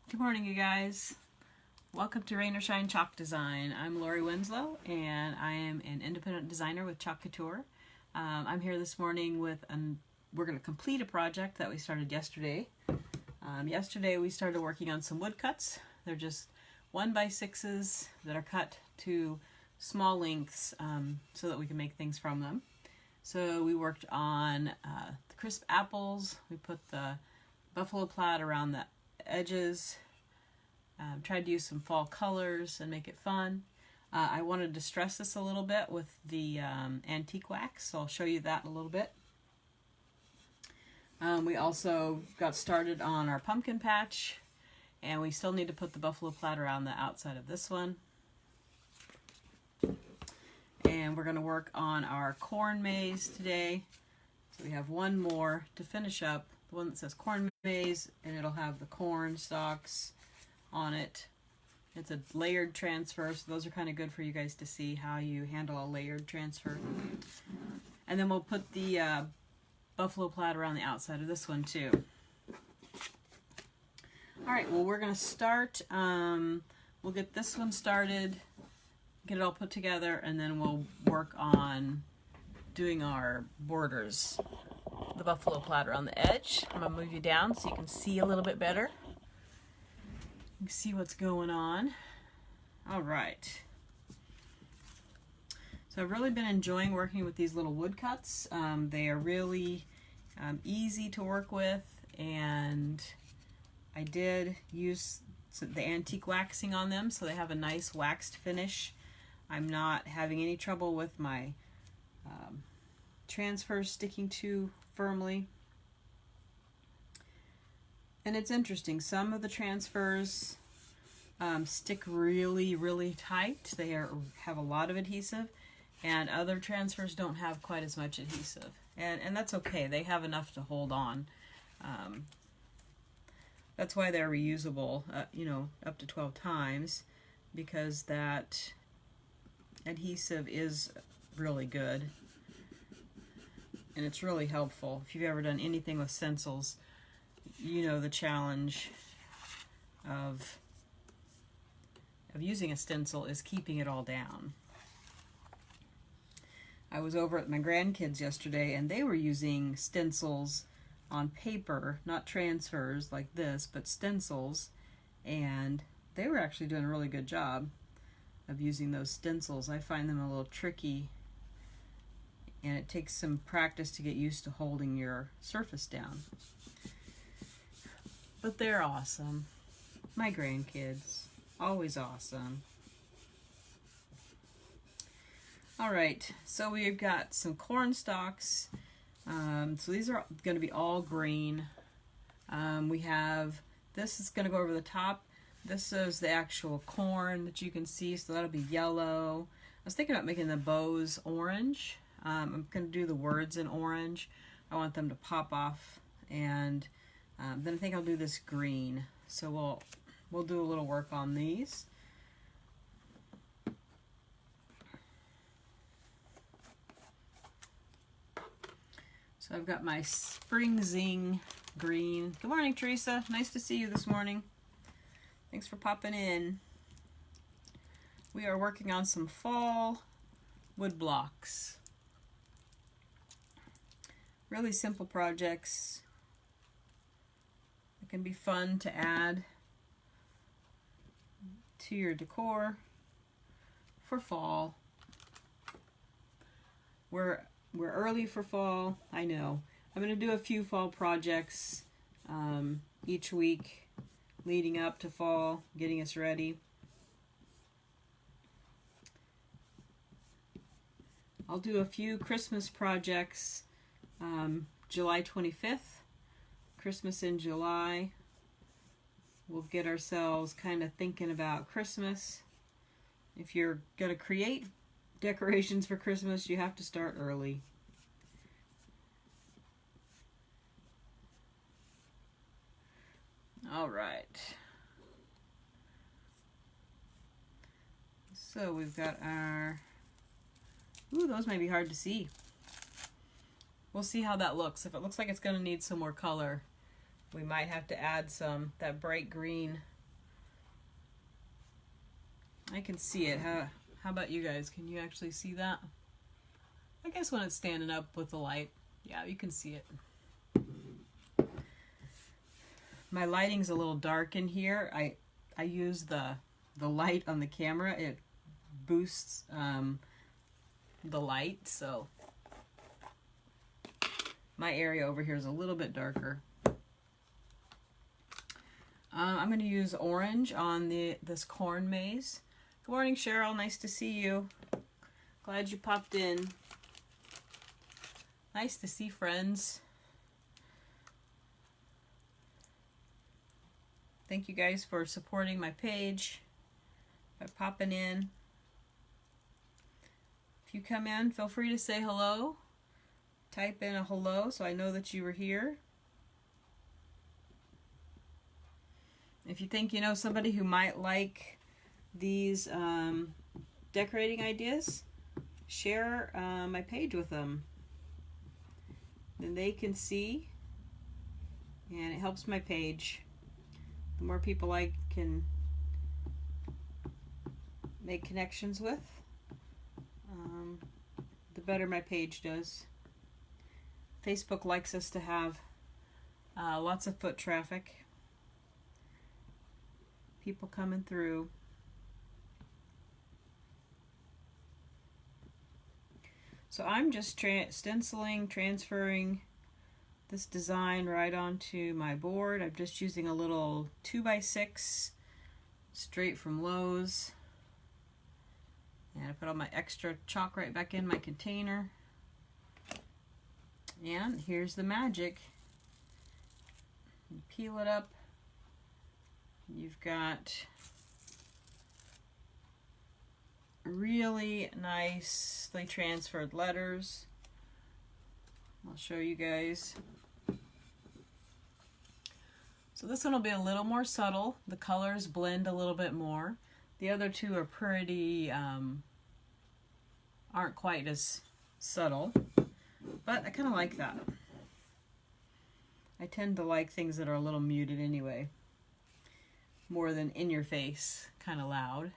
Good morning, you guys. Welcome to Rain or Shine Chalk Design. I'm Lori Winslow, and I am an independent designer with Chalk Couture. I'm here this morning with we're going to complete a project that we started yesterday. Yesterday we started working on some woodcuts. They're just 1x6s that are cut to small lengths so that we can make things from them. So we worked on the crisp apples. We put the buffalo plaid around the edges. Tried to use some fall colors and make it fun. I wanted to stress this a little bit with the antique wax, so I'll show you that in a little bit. We also got started on our pumpkin patch, and we still need to put the buffalo plaid around the outside of this one. And we're going to work on our corn maze today. So we have one more to finish up, the one that says corn maze, and it'll have the corn stalks on it. It's a layered transfer, so those are kind of good for you guys to see how you handle a layered transfer. And then we'll put the buffalo plaid around the outside of this one too. Alright, well we're going to start, we'll get this one started, get it all put together, and then we'll work on doing our borders. The buffalo plaid around the edge. I'm going to move you down so you can see a little bit better. You can see what's going on. Alright. So I've really been enjoying working with these little woodcuts. They are really easy to work with, and I did use the antique waxing on them so they have a nice waxed finish. I'm not having any trouble with my transfers sticking too firmly. And it's interesting, some of the transfers stick really tight. They have a lot of adhesive, and other transfers don't have quite as much adhesive. And that's okay, they have enough to hold on. That's why they're reusable, you know, up to 12 times, because that adhesive is really good. And it's really helpful. If you've ever done anything with stencils, you know the challenge of using a stencil is keeping it all down. I was over at my grandkids yesterday, and they were using stencils on paper, not transfers like this, but stencils, and they were actually doing a really good job of using those stencils. I find them a little tricky, and it takes some practice to get used to holding your surface down. But they're awesome. My grandkids, always awesome. Alright, so we've got some corn stalks. So these are going to be all green. We have, this is going to go over the top. This is the actual corn that you can see, so that'll be yellow. I was thinking about making the bows orange. I'm going to do the words in orange. I want them to pop off, and then I think I'll do this green. So we'll do a little work on these. So I've got my Spring Zing green. Good morning, Teresa. Nice to see you this morning. Thanks for popping in. We are working on some fall wood blocks. Really simple projects. It can be fun to add to your decor for fall. We're early for fall, I know. I'm going to do a few fall projects each week leading up to fall, getting us ready. I'll do a few Christmas projects July 25th, Christmas in July. We'll get ourselves kind of thinking about Christmas. If you're going to create decorations for Christmas, you have to start early. All right. So we've got our, ooh, those may be hard to see. We'll see how that looks. If it looks like it's going to need some more color, we might have to add some, that bright green I can see it. How about you guys? Can you actually see that? I guess when it's standing up with the light, yeah, you can see it. My lighting's a little dark in here. I use the light on the camera. It boosts the light, so my area over here is a little bit darker. I'm going to use orange on this corn maze. Good morning, Cheryl. Nice to see you. Glad you popped in. Nice to see friends. Thank you guys for supporting my page by popping in. If you come in, feel free to say hello. Type in a hello so I know that you were here. If you think you know somebody who might like these decorating ideas, share my page with them. Then they can see, and it helps my page. The more people I can make connections with, the better my page does. Facebook likes us to have lots of foot traffic. People coming through. So I'm just stenciling, transferring this design right onto my board. I'm just using a little 2x6 straight from Lowe's. And I put all my extra chalk right back in my container. And here's the magic. You peel it up. You've got really nicely transferred letters. I'll show you guys. So this one will be a little more subtle. The colors blend a little bit more. The other two are pretty, aren't quite as subtle, but I kind of like that. I tend to like things that are a little muted anyway, more than in your face, kind of loud.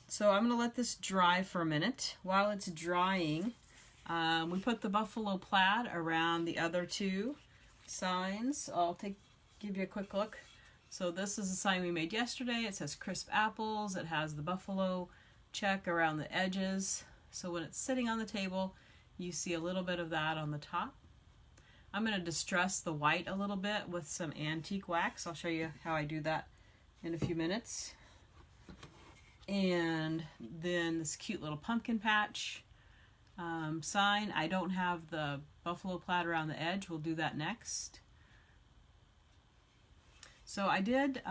So I'm going to let this dry for a minute. While it's drying, we put the buffalo plaid around the other two signs. I'll give you a quick look. So this is the sign we made yesterday. It says crisp apples. It has the buffalo check around the edges. So when it's sitting on the table, you see a little bit of that on the top. I'm going to distress the white a little bit with some antique wax. I'll show you how I do that in a few minutes. And then this cute little pumpkin patch sign. I don't have the buffalo plaid around the edge. We'll do that next. So I did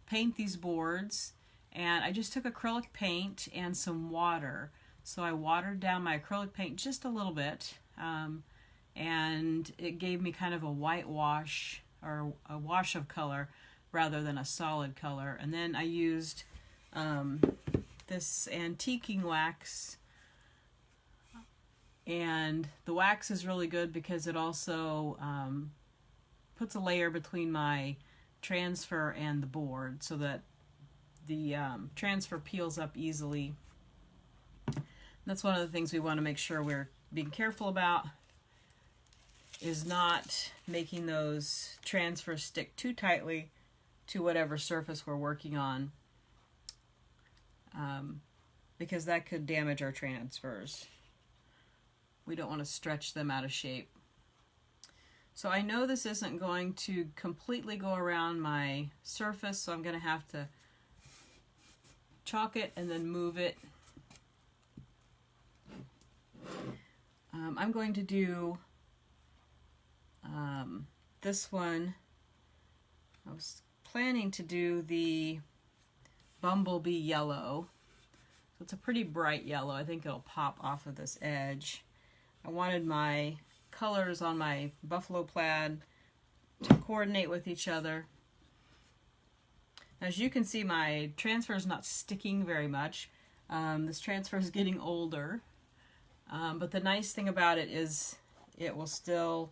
paint these boards, and I just took acrylic paint and some water. So I watered down my acrylic paint just a little bit, and it gave me kind of a whitewash or a wash of color rather than a solid color. And then I used this antiquing wax, and the wax is really good because it also puts a layer between my transfer and the board so that the transfer peels up easily. That's one of the things we want to make sure we're being careful about, is not making those transfers stick too tightly to whatever surface we're working on, because that could damage our transfers. We don't want to stretch them out of shape. So I know this isn't going to completely go around my surface, so I'm going to have to chalk it and then move it. I'm going to do this one. I was planning to do the bumblebee yellow. So it's a pretty bright yellow. I think it'll pop off of this edge. I wanted my colors on my buffalo plaid to coordinate with each other. As you can see, my transfer is not sticking very much. This transfer is getting older. But the nice thing about it is it will still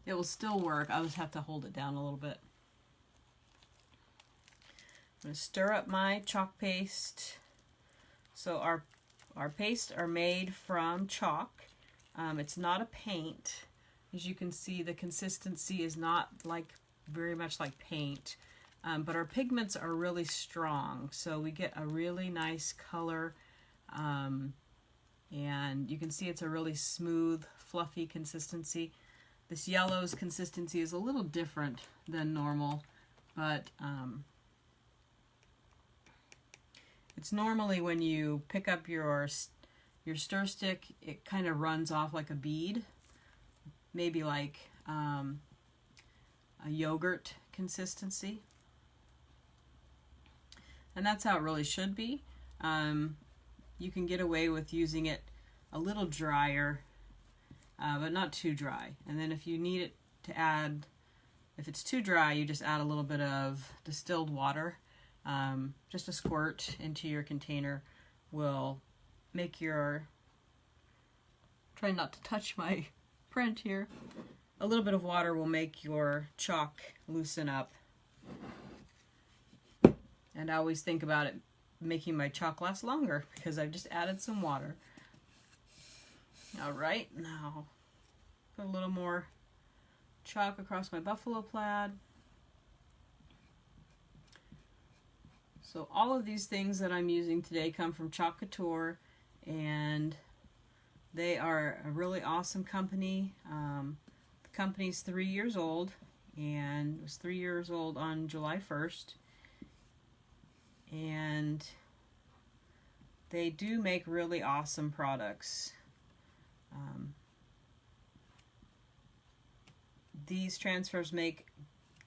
It will still work. I'll just have to hold it down a little bit. I'm going to stir up my chalk paste. So our pastes are made from chalk. It's not a paint. As you can see, the consistency is not like very much like paint. But our pigments are really strong, so we get a really nice color, and you can see it's a really smooth, fluffy consistency. This yellow's consistency is a little different than normal, but it's normally when you pick up your stir stick, it kind of runs off like a bead, maybe like a yogurt consistency. And that's how it really should be. You can get away with using it a little drier, but not too dry. And then if you need it to add, if it's too dry, you just add a little bit of distilled water. Just a squirt into your container will make your, try not to touch my print here. A little bit of water will make your chalk loosen up. And I always think about it making my chalk last longer because I've just added some water. Alright, now put a little more chalk across my buffalo plaid. So all of these things that I'm using today come from Chalk Couture, and they are a really awesome company. The company's 3 years old, and it was 3 years old on July 1st. And they do make really awesome products. These transfers make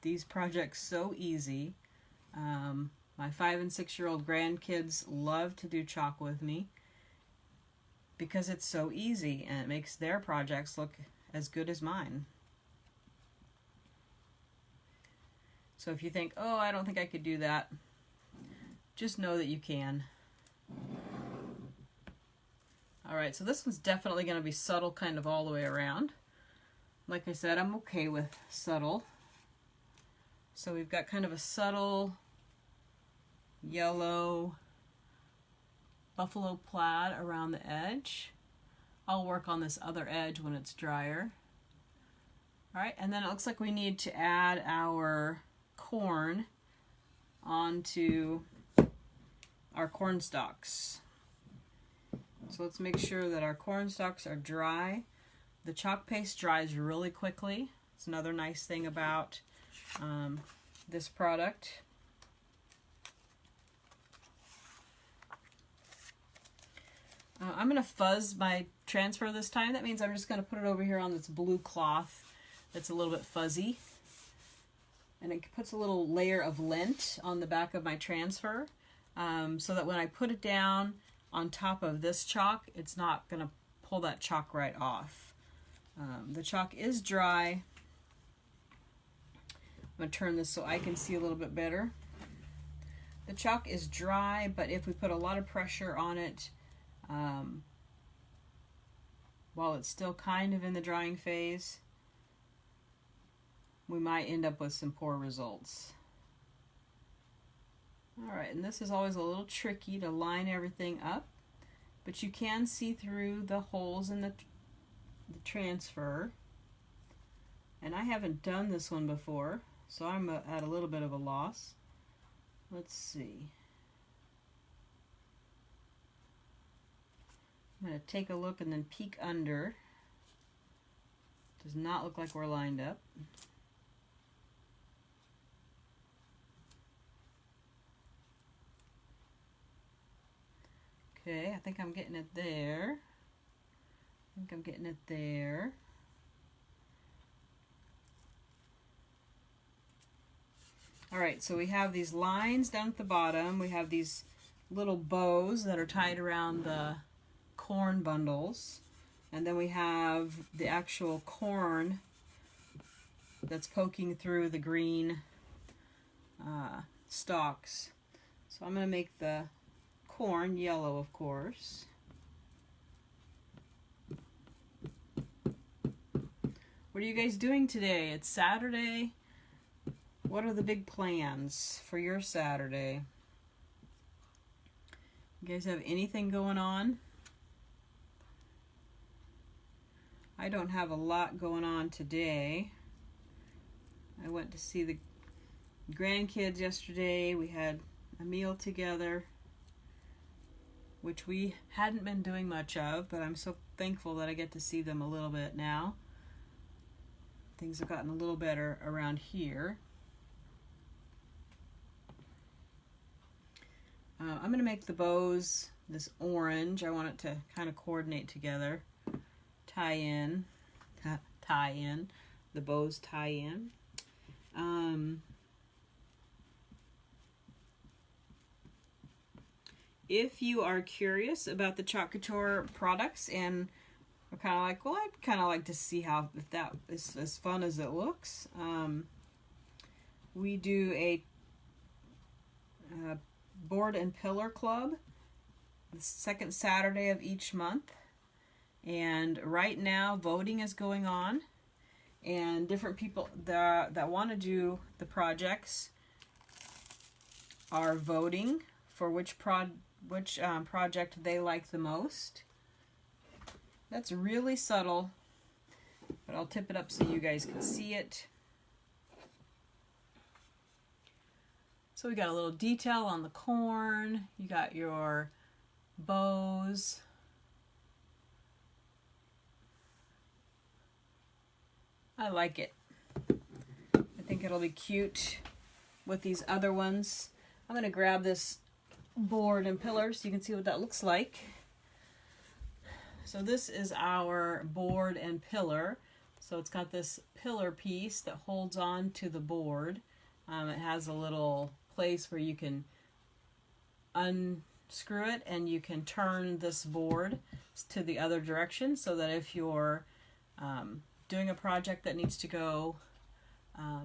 these projects so easy. My 5- and 6-year-old grandkids love to do chalk with me because it's so easy and it makes their projects look as good as mine. So if you think, oh, I don't think I could do that, just know that you can. Alright, so this one's definitely going to be subtle kind of all the way around. Like I said, I'm okay with subtle. So we've got kind of a subtle yellow buffalo plaid around the edge. I'll work on this other edge when it's drier. Alright, and then it looks like we need to add our corn onto our corn stalks. So let's make sure that our corn stalks are dry. The chalk paste dries really quickly. It's another nice thing about this product. I'm going to fuzz my transfer this time. That means I'm just going to put it over here on this blue cloth that's a little bit fuzzy. And it puts a little layer of lint on the back of my transfer. So that when I put it down on top of this chalk, it's not going to pull that chalk right off. The chalk is dry. I'm going to turn this so I can see a little bit better. The chalk is dry, but if we put a lot of pressure on it, while it's still kind of in the drying phase, we might end up with some poor results. Alright, and this is always a little tricky to line everything up, but you can see through the holes in the transfer. And I haven't done this one before, so I'm at a little bit of a loss. Let's see. I'm going to take a look and then peek under. Does not look like we're lined up. Okay, I think I'm getting it there. I think I'm getting it there. Alright, so we have these lines down at the bottom. We have these little bows that are tied around the corn bundles. And then we have the actual corn that's poking through the green stalks. So I'm going to make the corn yellow, of course. What are you guys doing today? It's Saturday. What are the big plans for your Saturday? You guys have anything going on? I don't have a lot going on today. I went to see the grandkids yesterday. We had a meal together, which we hadn't been doing much of, but I'm so thankful that I get to see them a little bit now. Things have gotten a little better around here. I'm going to make the bows this orange. I want it to kind of coordinate together. Tie in. The bows tie in. If you are curious about the Chalk Couture products and are kind of like, well, I'd kind of like to see if that is as fun as it looks. We do a board and pillar club the second Saturday of each month. And right now voting is going on. And different people that want to do the projects are voting for which project they like the most. That's really subtle, but I'll tip it up so you guys can see it. So we got a little detail on the corn. You got your bows. I like it. I think it'll be cute with these other ones. I'm going to grab this board and pillar so you can see what that looks like. So this is our board and pillar. So it's got this pillar piece that holds on to the board. It has a little place where you can unscrew it and you can turn this board to the other direction, so that if you're doing a project that needs to go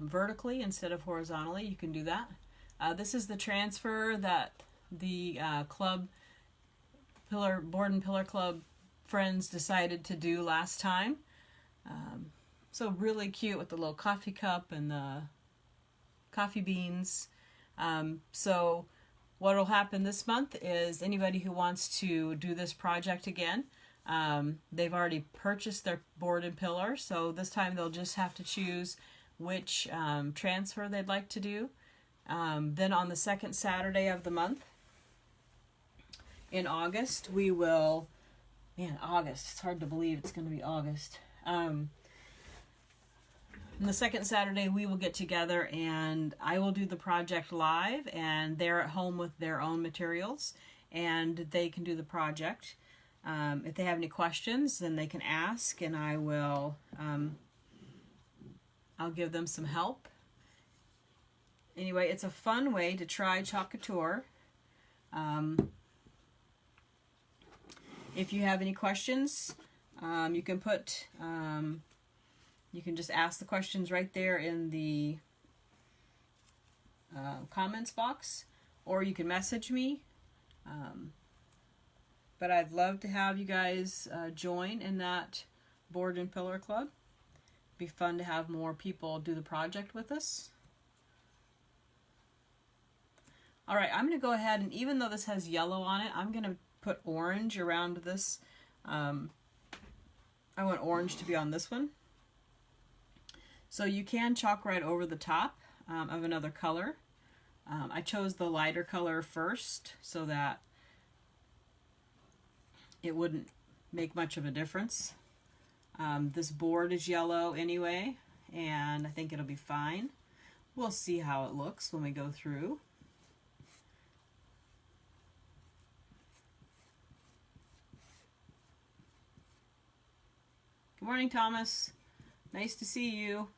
vertically instead of horizontally, you can do that. This is the transfer that the board and pillar club friends decided to do last time. So really cute with the little coffee cup and the coffee beans. So what will happen this month is anybody who wants to do this project again, they've already purchased their board and pillar, so this time they'll just have to choose which transfer they'd like to do. Then on the second Saturday of the month, in August, we will, August, it's hard to believe it's going to be August. On the second Saturday, we will get together and I will do the project live, and they're at home with their own materials and they can do the project. If they have any questions, then they can ask, and I will, I'll give them some help. Anyway, it's a fun way to try Chalk Couture. If you have any questions, you can put, you can just ask the questions right there in the comments box, or you can message me. But I'd love to have you guys join in that board and pillar club. It'd be fun to have more people do the project with us. All right, I'm going to go ahead, and even though this has yellow on it, I'm going to put orange around this. I want orange to be on this one. So you can chalk right over the top of another color. I chose the lighter color first so that it wouldn't make much of a difference. This board is yellow anyway, and I think it'll be fine. We'll see how it looks when we go through. Good morning, Thomas. Nice to see you.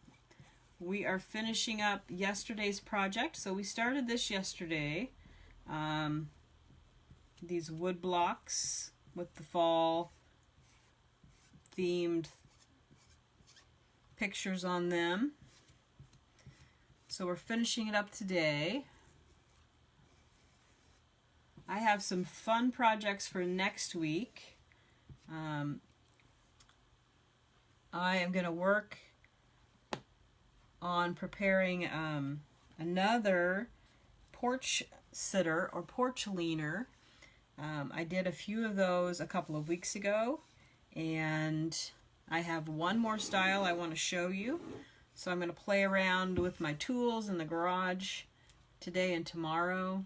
We are finishing up yesterday's project. So we started this yesterday. These wood blocks with the fall themed pictures on them. So we're finishing it up today. I have some fun projects for next week. I am going to work on preparing another porch sitter or porch leaner. I did a few of those a couple of weeks ago, and I have one more style I want to show you. So I'm going to play around with my tools in the garage today and tomorrow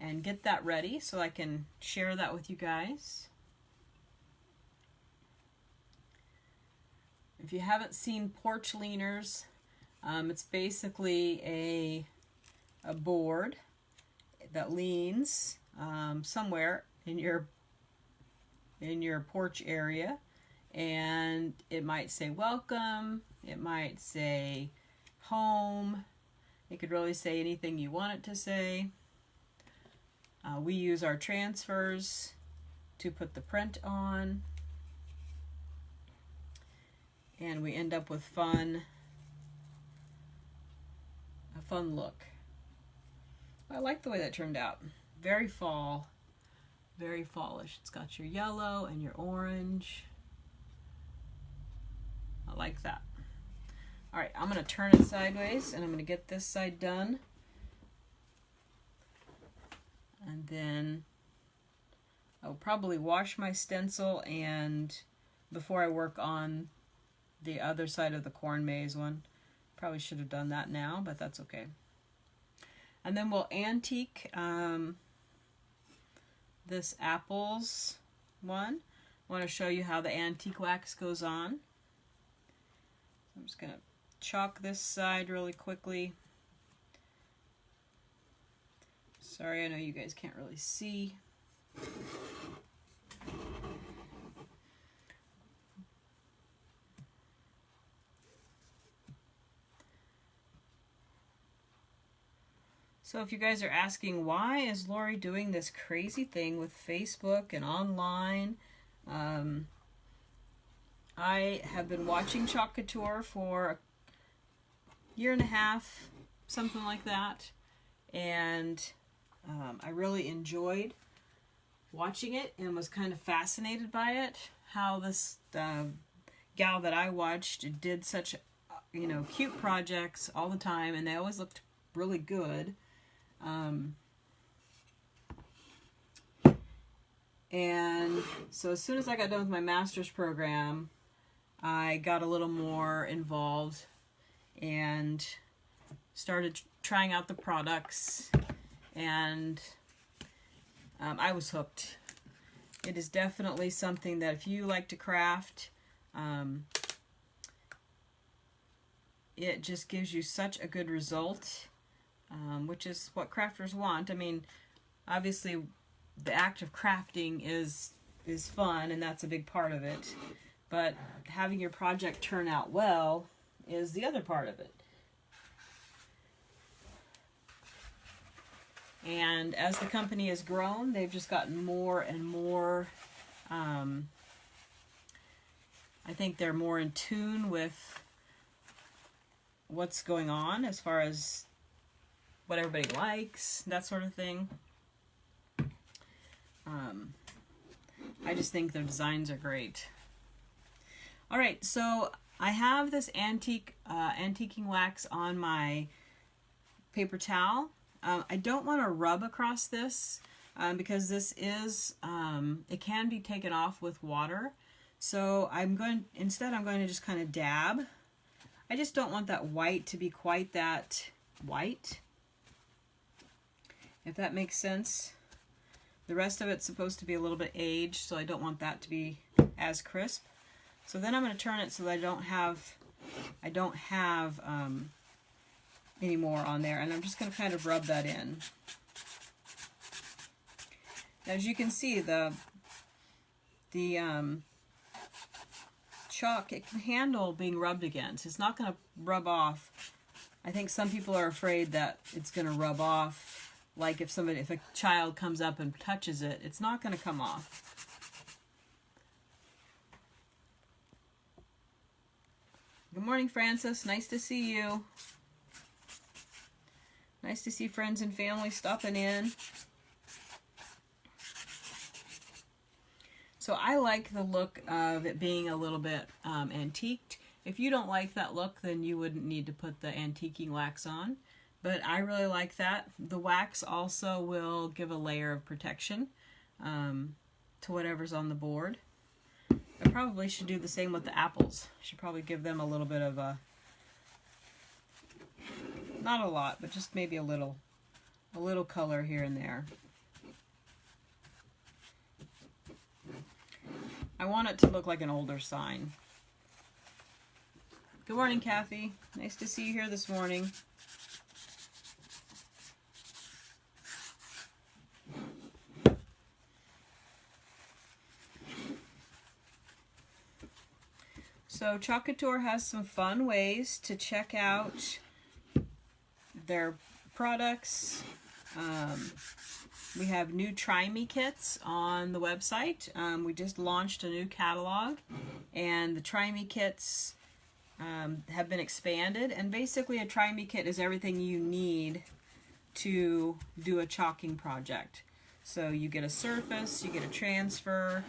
and get that ready so I can share that with you guys. If you haven't seen porch leaners, it's basically a board that leans somewhere in your porch area, and it might say welcome, it might say home, it could really say anything you want it to say. We use our transfers to put the print on, and we end up with a fun look. I like the way that turned out. Very fall, very fallish. It's got your yellow and your orange. I like that. All right, I'm going to turn it sideways, and I'm going to get this side done. And then I'll probably wash my stencil and before I work on the other side of the corn maze one. Probably should have done that now, but that's okay. And then we'll antique this apples one. I want to show you how the antique wax goes on. I'm just going to chalk this side really quickly. Sorry, I know you guys can't really see. So if you guys are asking, why is Lori doing this crazy thing with Facebook and online? I have been watching Chalk Couture for a year and a half, something like that, and I really enjoyed watching it and was kind of fascinated by it, how this gal that I watched did such, cute projects all the time, and they always looked really good. And so as soon as I got done with my master's program, I got a little more involved and started trying out the products, and I was hooked. It is definitely something that if you like to craft, it just gives you such a good result, which is what crafters want. I mean, obviously the act of crafting is fun, and that's a big part of it, but having your project turn out well is the other part of it. And as the company has grown, they've just gotten more and more, I think they're more in tune with what's going on as far as what everybody likes, that sort of thing. I just think their designs are great. All right, so I have this antiquing wax on my paper towel. I don't want to rub across this because this is, it can be taken off with water. So instead I'm going to just kind of dab. I just don't want that white to be quite that white, if that makes sense. The rest of it's supposed to be a little bit aged, so I don't want that to be as crisp. So then I'm going to turn it so that I don't have any more on there, and I'm just going to kind of rub that in. As you can see, the chalk, it can handle being rubbed against. It's not going to rub off. I think some people are afraid that it's going to rub off. Like if a child comes up and touches it, it's not going to come off. Good morning, Francis. Nice to see you. Nice to see friends and family stopping in. So I like the look of it being a little bit antiqued, If you don't like that look, then you wouldn't need to put the antiquing wax on. But I really like that. The wax also will give a layer of protection to whatever's on the board. I probably should do the same with the apples. Should probably give them a little bit of a, not a lot, but just maybe a little color here and there. I want it to look like an older sign. Good morning, Kathy. Nice to see you here this morning. So Chalk Couture has some fun ways to check out their products. We have new Try Me kits on the website. We just launched a new catalog, and the Try Me kits have been expanded. And basically a Try Me kit is everything you need to do a chalking project. So you get a surface, you get a transfer,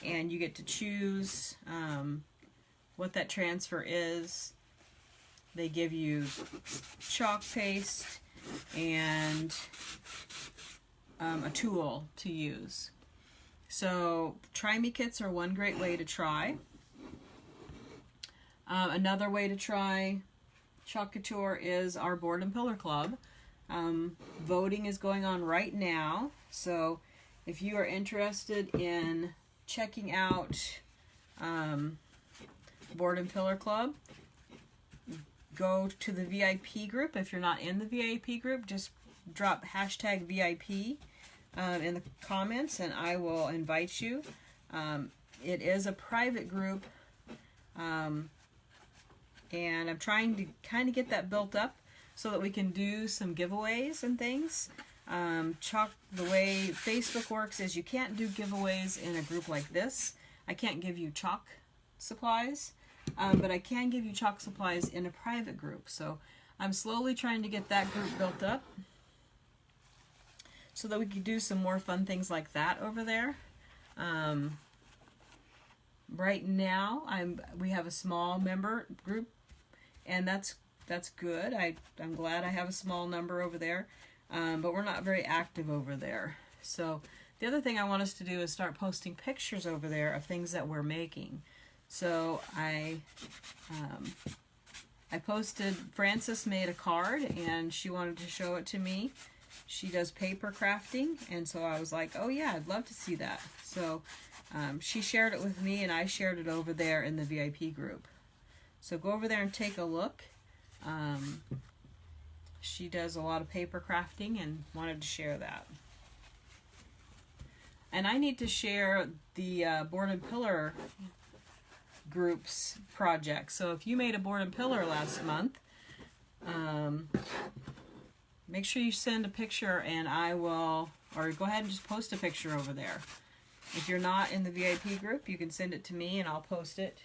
and you get to choose what that transfer is. They give you chalk paste and a tool to use. So Try Me kits are one great way to try. Another way to try Chalk Couture is our Board and Pillar Club. Voting is going on right now, so if you are interested in checking out Board and Pillar Club, go to the VIP group. If you're not in the VIP group, just drop hashtag VIP in the comments and I will invite you. It is a private group, and I'm trying to kind of get that built up so that we can do some giveaways and things. The way Facebook works is you can't do giveaways in a group like this. I can't give you chalk supplies, but I can give you chalk supplies in a private group. So I'm slowly trying to get that group built up so that we can do some more fun things like that over there. Right now we have a small member group, and that's good. I'm glad I have a small number over there, but we're not very active over there. So the other thing I want us to do is start posting pictures over there of things that we're making. So I posted, Frances made a card and she wanted to show it to me. She does paper crafting, and so I was like, oh yeah, I'd love to see that. So she shared it with me and I shared it over there in the VIP group. So go over there and take a look. She does a lot of paper crafting and wanted to share that. And I need to share the Board and Pillar group's project. So if you made a Board and Pillar last month, make sure you send a picture and I will, or go ahead and just post a picture over there. If you're not in the VIP group, you can send it to me and I'll post it.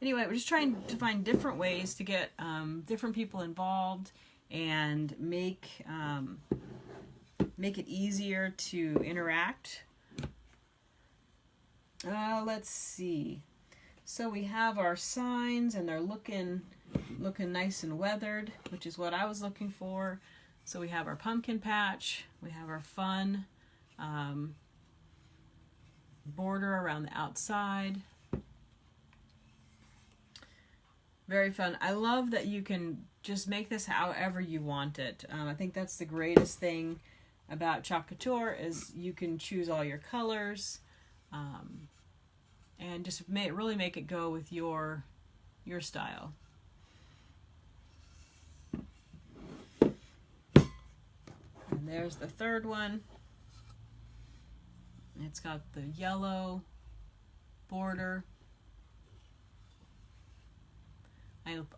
Anyway, we're just trying to find different ways to get different people involved and make it easier to interact. Let's see. So we have our signs and they're looking nice and weathered, which is what I was looking for. So we have our pumpkin patch, we have our fun border around the outside. Very fun. I love that you can just make this however you want it. I think that's the greatest thing about Chalk Couture is you can choose all your colors and just really make it go with your style. And there's the third one. It's got the yellow border.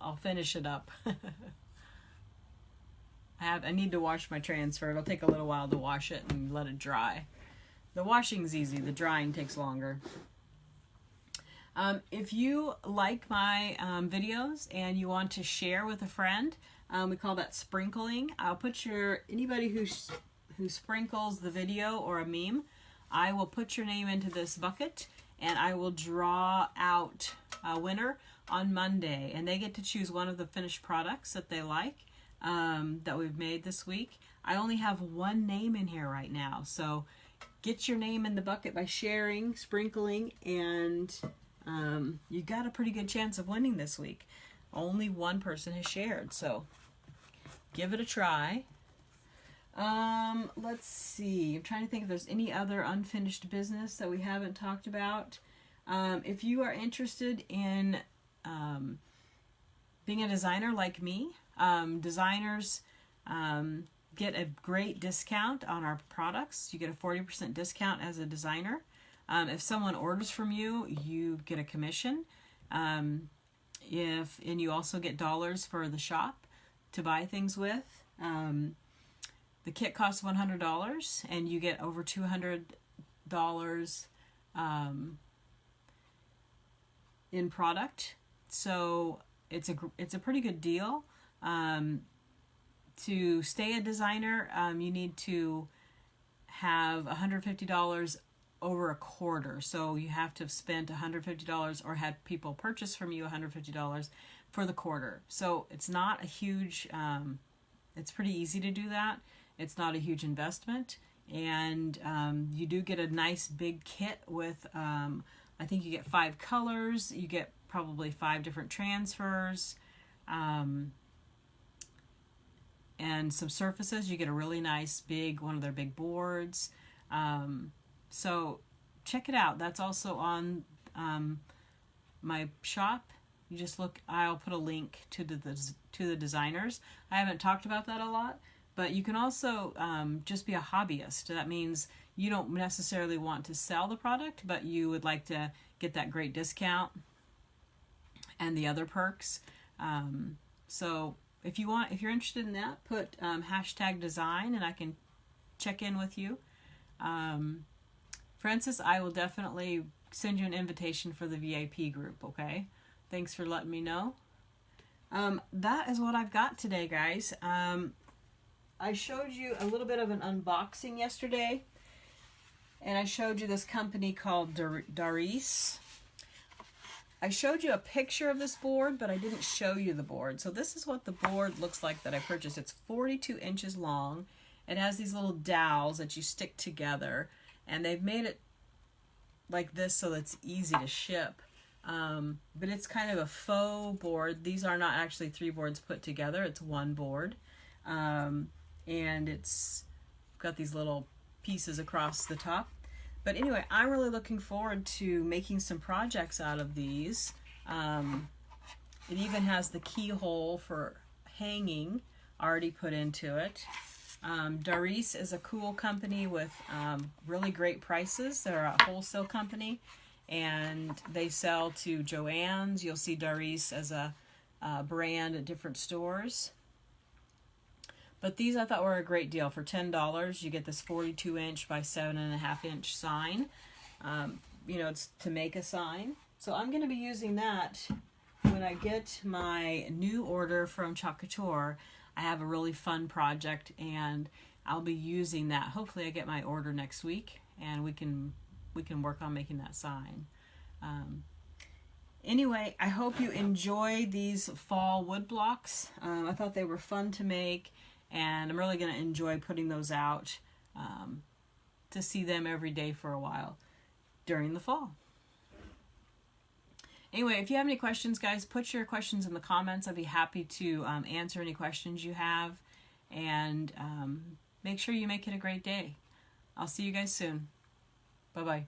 I'll finish it up. I need to wash my transfer. It'll take a little while to wash it and let it dry. The washing's easy, the drying takes longer. If you like my videos and you want to share with a friend, we call that sprinkling. I'll put anybody who sprinkles the video or a meme, I will put your name into this bucket and I will draw out a winner on Monday, and they get to choose one of the finished products that they like that we've made this week. I only have one name in here right now, so get your name in the bucket by sharing, sprinkling, and you got a pretty good chance of winning this week. Only one person has shared, so give it a try. Let's see. I'm trying to think if there's any other unfinished business that we haven't talked about. If you are interested in being a designer like me, designers get a great discount on our products. You get a 40% discount as a designer. If someone orders from you, you get a commission. And you also get dollars for the shop to buy things with. The kit costs $100, and you get over $200 in product. So it's a pretty good deal. To stay a designer, you need to have $150 over a quarter. So you have to have spent $150 or had people purchase from you $150 for the quarter. So it's not a huge, it's pretty easy to do that. It's not a huge investment. And you do get a nice big kit with, I think you get 5 colors. You get probably 5 different transfers. And some surfaces. You get a really nice big, one of their big boards. So check it out. That's also on my shop. You just look, I'll put a link to the designers. I haven't talked about that a lot, but you can also just be a hobbyist. That means you don't necessarily want to sell the product, but you would like to get that great discount and the other perks. So if you're interested in that, put hashtag design and I can check in with you. Francis, I will definitely send you an invitation for the VIP group, okay? Thanks for letting me know. That is what I've got today, guys. I showed you a little bit of an unboxing yesterday, and I showed you this company called Darice. I showed you a picture of this board, but I didn't show you the board. So this is what the board looks like that I purchased. It's 42 inches long. It has these little dowels that you stick together, and they've made it like this so that it's easy to ship. But it's kind of a faux board. These are not actually 3 boards put together. It's 1 board. And it's got these little pieces across the top. But anyway, I'm really looking forward to making some projects out of these. It even has the keyhole for hanging already put into it. Darice is a cool company with really great prices. They're a wholesale company, and they sell to Joann's. You'll see Darice as a brand at different stores. But these I thought were a great deal. For $10, you get this 42 inch by 7.5 inch sign. You know, it's to make a sign. So I'm going to be using that when I get my new order from Chalk Couture. I have a really fun project, and I'll be using that. Hopefully I get my order next week, and we can work on making that sign. Anyway, I hope you enjoy these fall wood blocks. I thought they were fun to make, and I'm really going to enjoy putting those out to see them every day for a while during the fall. Anyway, if you have any questions, guys, put your questions in the comments. I'd be happy to answer any questions you have, and make sure you make it a great day. I'll see you guys soon. Bye-bye.